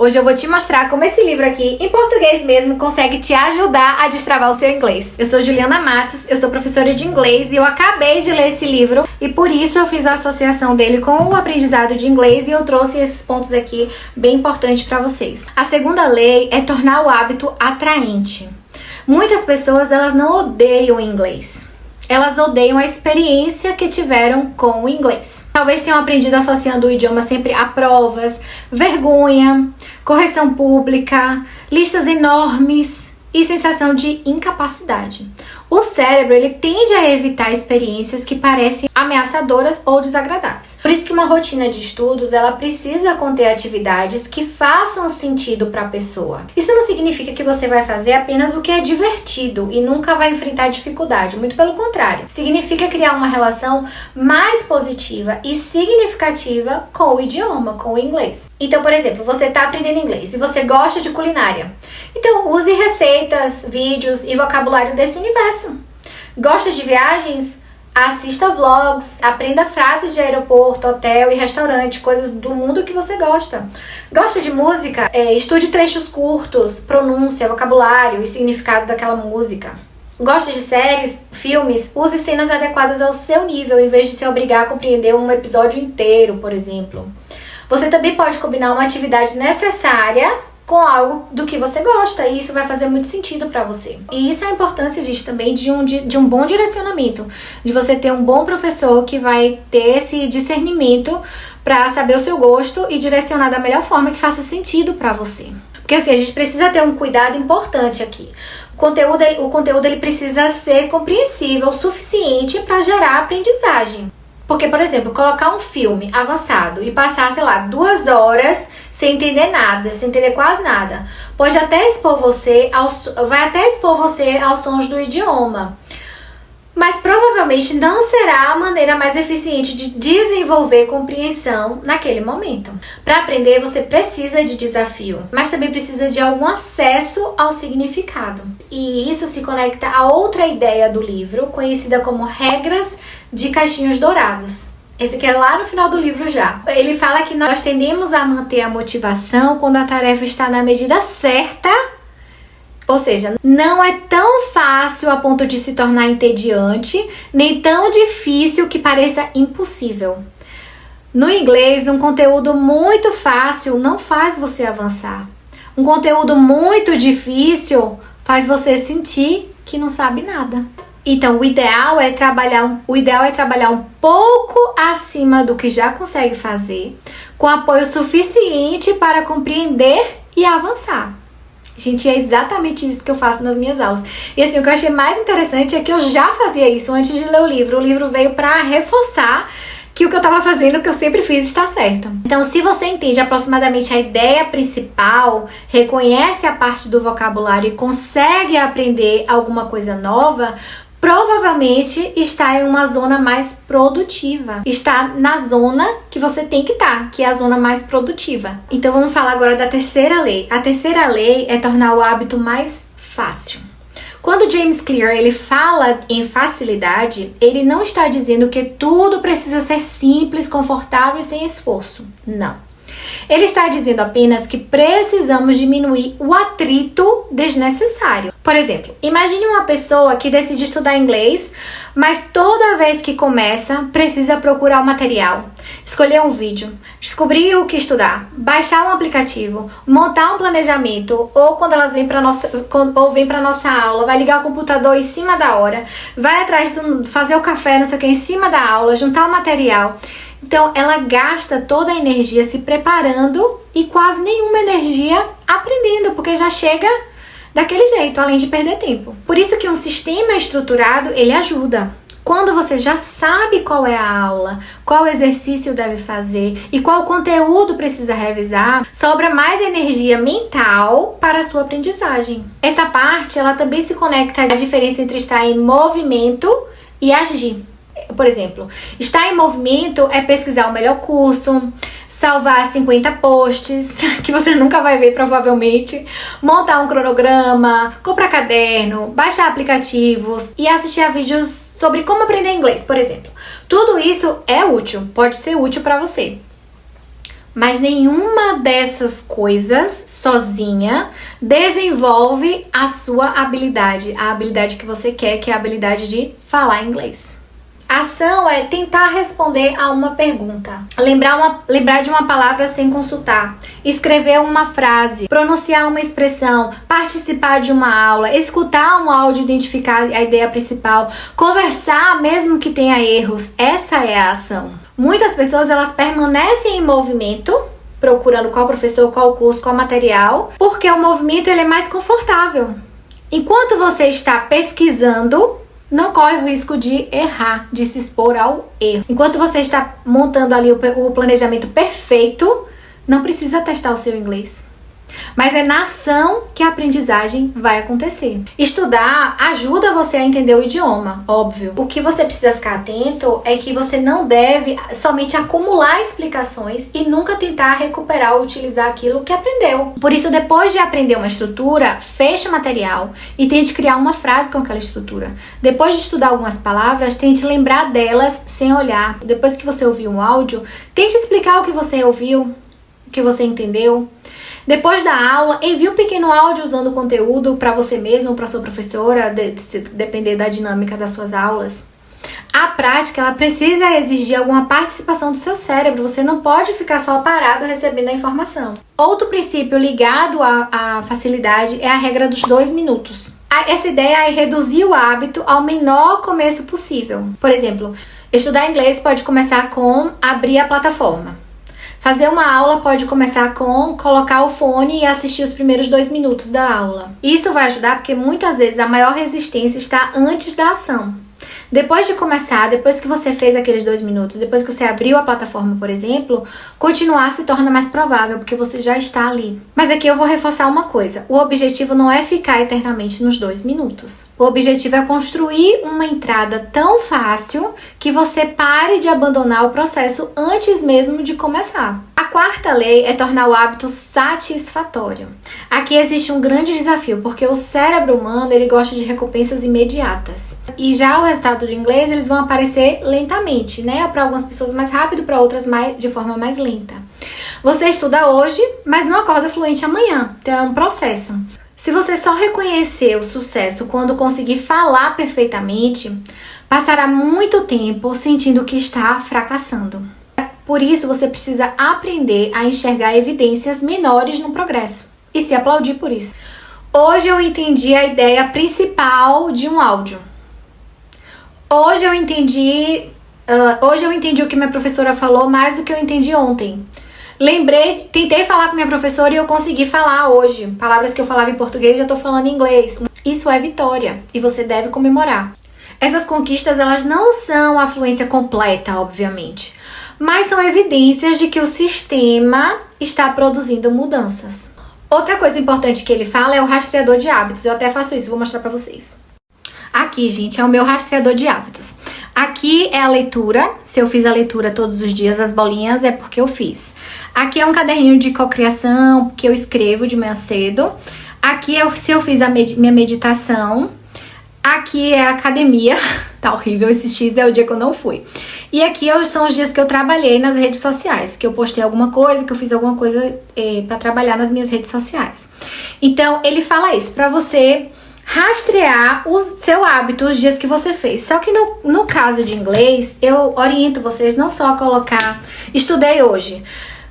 Hoje eu vou te mostrar como esse livro aqui, em português mesmo, consegue te ajudar a destravar o seu inglês. Eu sou Juliana Matos, eu sou professora de inglês e eu acabei de ler esse livro e por isso eu fiz a associação dele com o aprendizado de inglês e eu trouxe esses pontos aqui bem importantes para vocês. A segunda lei é tornar o hábito atraente. Muitas pessoas, elas não odeiam o inglês. Elas odeiam a experiência que tiveram com o inglês. Talvez tenham aprendido associando o idioma sempre a provas, vergonha, correção pública, listas enormes e sensação de incapacidade. O cérebro, ele tende a evitar experiências que parecem ameaçadoras ou desagradáveis. Por isso que uma rotina de estudos, ela precisa conter atividades que façam sentido para a pessoa. Isso não significa que você vai fazer apenas o que é divertido e nunca vai enfrentar dificuldade, muito pelo contrário. Significa criar uma relação mais positiva e significativa com o idioma, com o inglês. Então, por exemplo, você está aprendendo inglês e você gosta de culinária. Então, use receitas, vídeos e vocabulário desse universo. Gosta de viagens? Assista vlogs, aprenda frases de aeroporto, hotel e restaurante, coisas do mundo que você gosta. Gosta de música? Estude trechos curtos, pronúncia, vocabulário e significado daquela música. Gosta de séries, filmes? Use cenas adequadas ao seu nível, em vez de se obrigar a compreender um episódio inteiro, por exemplo. Você também pode combinar uma atividade necessária com algo do que você gosta, e isso vai fazer muito sentido para você. E isso é a importância, gente, também de um bom direcionamento, de você ter um bom professor que vai ter esse discernimento para saber o seu gosto e direcionar da melhor forma que faça sentido para você. Porque assim, a gente precisa ter um cuidado importante aqui. O conteúdo ele precisa ser compreensível o suficiente para gerar aprendizagem. Porque, por exemplo, colocar um filme avançado e passar, sei lá, 2 horas sem entender nada, sem entender quase nada, pode até expor você aos sons do idioma. Mas provavelmente não será a maneira mais eficiente de desenvolver compreensão naquele momento. Para aprender, você precisa de desafio, mas também precisa de algum acesso ao significado. E isso se conecta a outra ideia do livro, conhecida como regras de caixinhos dourados. Esse aqui é lá no final do livro já. Ele fala que nós tendemos a manter a motivação quando a tarefa está na medida certa. Ou seja, não é tão fácil a ponto de se tornar entediante, nem tão difícil que pareça impossível. No inglês, um conteúdo muito fácil não faz você avançar. Um conteúdo muito difícil faz você sentir que não sabe nada. Então, o ideal é trabalhar um pouco acima do que já consegue fazer, com apoio suficiente para compreender e avançar. Gente, é exatamente isso que eu faço nas minhas aulas. E assim, o que eu achei mais interessante é que eu já fazia isso antes de ler o livro. O livro veio para reforçar que o que eu estava fazendo, o que eu sempre fiz, está certo. Então, se você entende aproximadamente a ideia principal, reconhece a parte do vocabulário e consegue aprender alguma coisa nova, provavelmente está em uma zona mais produtiva. Está na zona que você tem que estar, que é a zona mais produtiva. Então vamos falar agora da terceira lei. A terceira lei é tornar o hábito mais fácil. Quando James Clear ele fala em facilidade, ele não está dizendo que tudo precisa ser simples, confortável e sem esforço. Não. Ele está dizendo apenas que precisamos diminuir o atrito desnecessário. Por exemplo, imagine uma pessoa que decide estudar inglês, mas toda vez que começa, precisa procurar o material, escolher um vídeo, descobrir o que estudar, baixar um aplicativo, montar um planejamento, ou quando elas vêm para nossa aula, vai ligar o computador em cima da hora, vai atrás de fazer o café, não sei o que, em cima da aula, juntar o material. Então, ela gasta toda a energia se preparando e quase nenhuma energia aprendendo, porque já chega daquele jeito, além de perder tempo. Por isso que um sistema estruturado, ele ajuda. Quando você já sabe qual é a aula, qual exercício deve fazer e qual conteúdo precisa revisar, sobra mais energia mental para a sua aprendizagem. Essa parte, ela também se conecta à diferença entre estar em movimento e agir. Por exemplo, estar em movimento é pesquisar o melhor curso, salvar 50 posts, que você nunca vai ver provavelmente, montar um cronograma, comprar caderno, baixar aplicativos e assistir a vídeos sobre como aprender inglês, por exemplo. Tudo isso é útil, pode ser útil para você. Mas nenhuma dessas coisas sozinha desenvolve a sua habilidade, a habilidade que você quer, que é a habilidade de falar inglês. A ação é tentar responder a uma pergunta, lembrar de uma palavra sem consultar, escrever uma frase, pronunciar uma expressão, participar de uma aula, escutar um áudio, identificar a ideia principal, conversar mesmo que tenha erros. Essa é a ação. Muitas pessoas elas permanecem em movimento, procurando qual professor, qual curso, qual material, porque o movimento ele é mais confortável. Enquanto você está pesquisando, não corre o risco de errar, de se expor ao erro. Enquanto você está montando ali o planejamento perfeito, não precisa testar o seu inglês. Mas é na ação que a aprendizagem vai acontecer. Estudar ajuda você a entender o idioma, óbvio. O que você precisa ficar atento é que você não deve somente acumular explicações e nunca tentar recuperar ou utilizar aquilo que aprendeu. Por isso, depois de aprender uma estrutura, feche o material e tente criar uma frase com aquela estrutura. Depois de estudar algumas palavras, tente lembrar delas sem olhar. Depois que você ouvir um áudio, tente explicar o que você ouviu, o que você entendeu. Depois da aula, envie um pequeno áudio usando o conteúdo para você mesmo, para sua professora, depender da dinâmica das suas aulas. A prática, ela precisa exigir alguma participação do seu cérebro. Você não pode ficar só parado recebendo a informação. Outro princípio ligado à facilidade é a regra dos 2 minutos. Essa ideia é reduzir o hábito ao menor começo possível. Por exemplo, estudar inglês pode começar com abrir a plataforma. Fazer uma aula pode começar com colocar o fone e assistir os primeiros 2 minutos da aula. Isso vai ajudar porque muitas vezes a maior resistência está antes da ação. Depois de começar, depois que você fez aqueles 2 minutos, depois que você abriu a plataforma, por exemplo, continuar se torna mais provável, porque você já está ali. Mas aqui eu vou reforçar uma coisa. O objetivo não é ficar eternamente nos 2 minutos. O objetivo é construir uma entrada tão fácil que você pare de abandonar o processo antes mesmo de começar. A quarta lei é tornar o hábito satisfatório. Aqui existe um grande desafio, porque o cérebro humano ele gosta de recompensas imediatas. E já o resultado do inglês, eles vão aparecer lentamente, né? Para algumas pessoas mais rápido, para outras de forma mais lenta. Você estuda hoje, mas não acorda fluente amanhã. Então é um processo. Se você só reconhecer o sucesso quando conseguir falar perfeitamente, passará muito tempo sentindo que está fracassando. Por isso, você precisa aprender a enxergar evidências menores no progresso e se aplaudir por isso. Hoje eu entendi a ideia principal de um áudio. Hoje eu entendi o que minha professora falou mais do que eu entendi ontem. Tentei falar com minha professora e eu consegui falar hoje. Palavras que eu falava em português já estou falando em inglês. Isso é vitória e você deve comemorar. Essas conquistas, elas não são a fluência completa, obviamente, mas são evidências de que o sistema está produzindo mudanças. Outra coisa importante que ele fala é o rastreador de hábitos. Eu até faço isso, vou mostrar pra vocês. Aqui, gente, é o meu rastreador de hábitos. Aqui é a leitura. Se eu fiz a leitura todos os dias, as bolinhas é porque eu fiz. Aqui é um caderninho de cocriação que eu escrevo de manhã cedo. Aqui é se eu fiz a minha meditação. Aqui é a academia. Tá horrível, esse X é o dia que eu não fui. E aqui são os dias que eu trabalhei nas redes sociais, que eu postei alguma coisa, que eu fiz alguma coisa pra trabalhar nas minhas redes sociais. Então, ele fala isso, pra você rastrear o seu hábito, os dias que você fez. Só que no caso de inglês, eu oriento vocês não só a colocar, estudei hoje,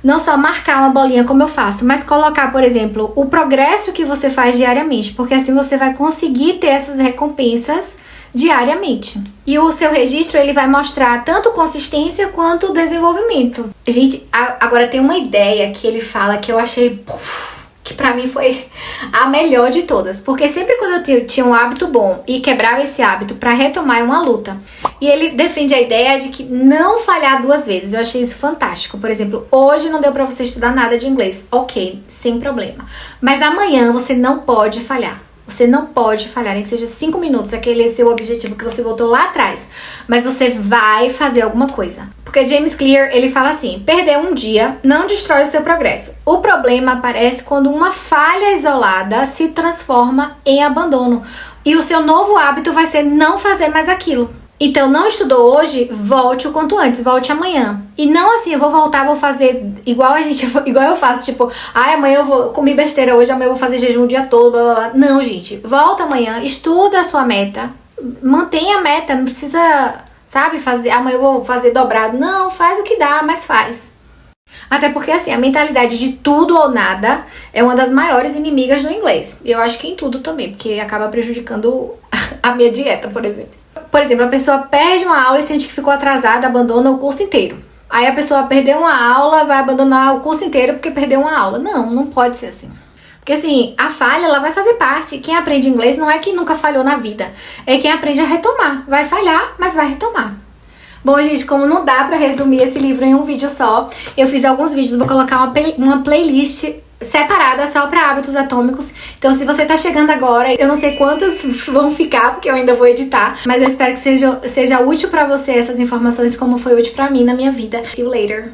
não só marcar uma bolinha como eu faço, mas colocar, por exemplo, o progresso que você faz diariamente, porque assim você vai conseguir ter essas recompensas diariamente. E o seu registro, ele vai mostrar tanto consistência quanto desenvolvimento. Gente, agora tem uma ideia que ele fala que eu achei... que pra mim foi a melhor de todas, porque sempre quando eu tinha um hábito bom e quebrava esse hábito pra retomar é uma luta. E ele defende a ideia de que não falhar 2 vezes. Eu achei isso fantástico. Por exemplo, hoje não deu pra você estudar nada de inglês. Ok, sem problema. Mas amanhã você não pode falhar. Você não pode falhar, nem que seja 5 minutos, aquele seu objetivo que você botou lá atrás. Mas você vai fazer alguma coisa. Porque James Clear, ele fala assim, perder um dia não destrói o seu progresso. O problema aparece quando uma falha isolada se transforma em abandono. E o seu novo hábito vai ser não fazer mais aquilo. Então, não estudou hoje, volte o quanto antes, volte amanhã. E não assim, eu vou voltar, vou fazer igual igual eu faço, tipo, ai, amanhã eu vou comer besteira hoje, amanhã eu vou fazer jejum o dia todo, blá blá blá. Não, gente, volta amanhã, estuda a sua meta, mantenha a meta, não precisa, sabe, fazer, amanhã eu vou fazer dobrado. Não, faz o que dá, mas faz. Até porque, assim, a mentalidade de tudo ou nada é uma das maiores inimigas do inglês. E eu acho que em tudo também, porque acaba prejudicando a minha dieta, por exemplo. Por exemplo, a pessoa perde uma aula e sente que ficou atrasada, abandona o curso inteiro. Aí a pessoa perdeu uma aula, vai abandonar o curso inteiro porque perdeu uma aula. Não, não pode ser assim. Porque assim, a falha, ela vai fazer parte. Quem aprende inglês não é quem nunca falhou na vida. É quem aprende a retomar. Vai falhar, mas vai retomar. Bom, gente, como não dá pra resumir esse livro em um vídeo só, eu fiz alguns vídeos, vou colocar uma playlist separada só para hábitos atômicos. Então, se você tá chegando agora, eu não sei quantas vão ficar, porque eu ainda vou editar, mas eu espero que seja útil pra você essas informações, como foi útil pra mim na minha vida. See you later!